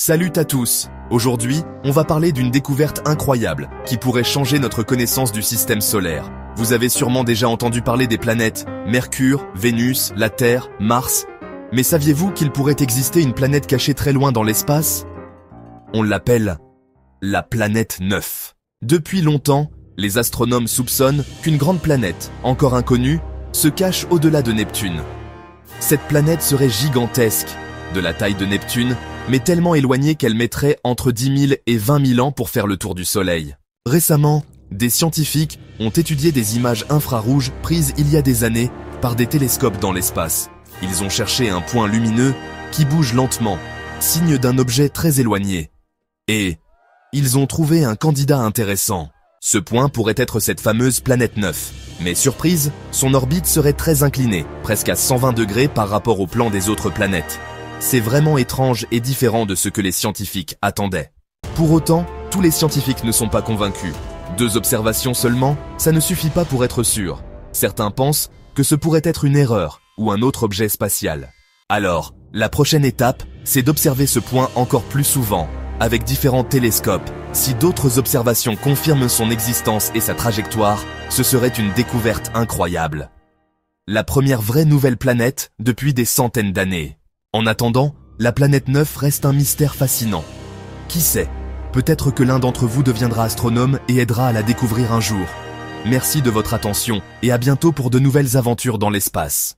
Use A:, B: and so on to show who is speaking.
A: Salut à tous. Aujourd'hui, on va parler d'une découverte incroyable qui pourrait changer notre connaissance du système solaire. Vous avez sûrement déjà entendu parler des planètes Mercure, Vénus, la Terre, Mars. Mais saviez-vous qu'il pourrait exister une planète cachée très loin dans l'espace? On l'appelle la planète 9. Depuis longtemps, les astronomes soupçonnent qu'une grande planète, encore inconnue, se cache au-delà de Neptune. Cette planète serait gigantesque, de la taille de Neptune, mais tellement éloignée qu'elle mettrait entre 10 000 et 20 000 ans pour faire le tour du Soleil. Récemment, des scientifiques ont étudié des images infrarouges prises il y a des années par des télescopes dans l'espace. Ils ont cherché un point lumineux qui bouge lentement, signe d'un objet très éloigné. Et ils ont trouvé un candidat intéressant. Ce point pourrait être cette fameuse planète 9. Mais surprise, son orbite serait très inclinée, presque à 120 degrés par rapport au plan des autres planètes. C'est vraiment étrange et différent de ce que les scientifiques attendaient. Pour autant, tous les scientifiques ne sont pas convaincus. 2 observations seulement, ça ne suffit pas pour être sûr. Certains pensent que ce pourrait être une erreur ou un autre objet spatial. Alors, la prochaine étape, c'est d'observer ce point encore plus souvent, avec différents télescopes. Si d'autres observations confirment son existence et sa trajectoire, ce serait une découverte incroyable. La première vraie nouvelle planète depuis des centaines d'années. En attendant, la planète 9 reste un mystère fascinant. Qui sait, peut-être que l'un d'entre vous deviendra astronome et aidera à la découvrir un jour. Merci de votre attention et à bientôt pour de nouvelles aventures dans l'espace.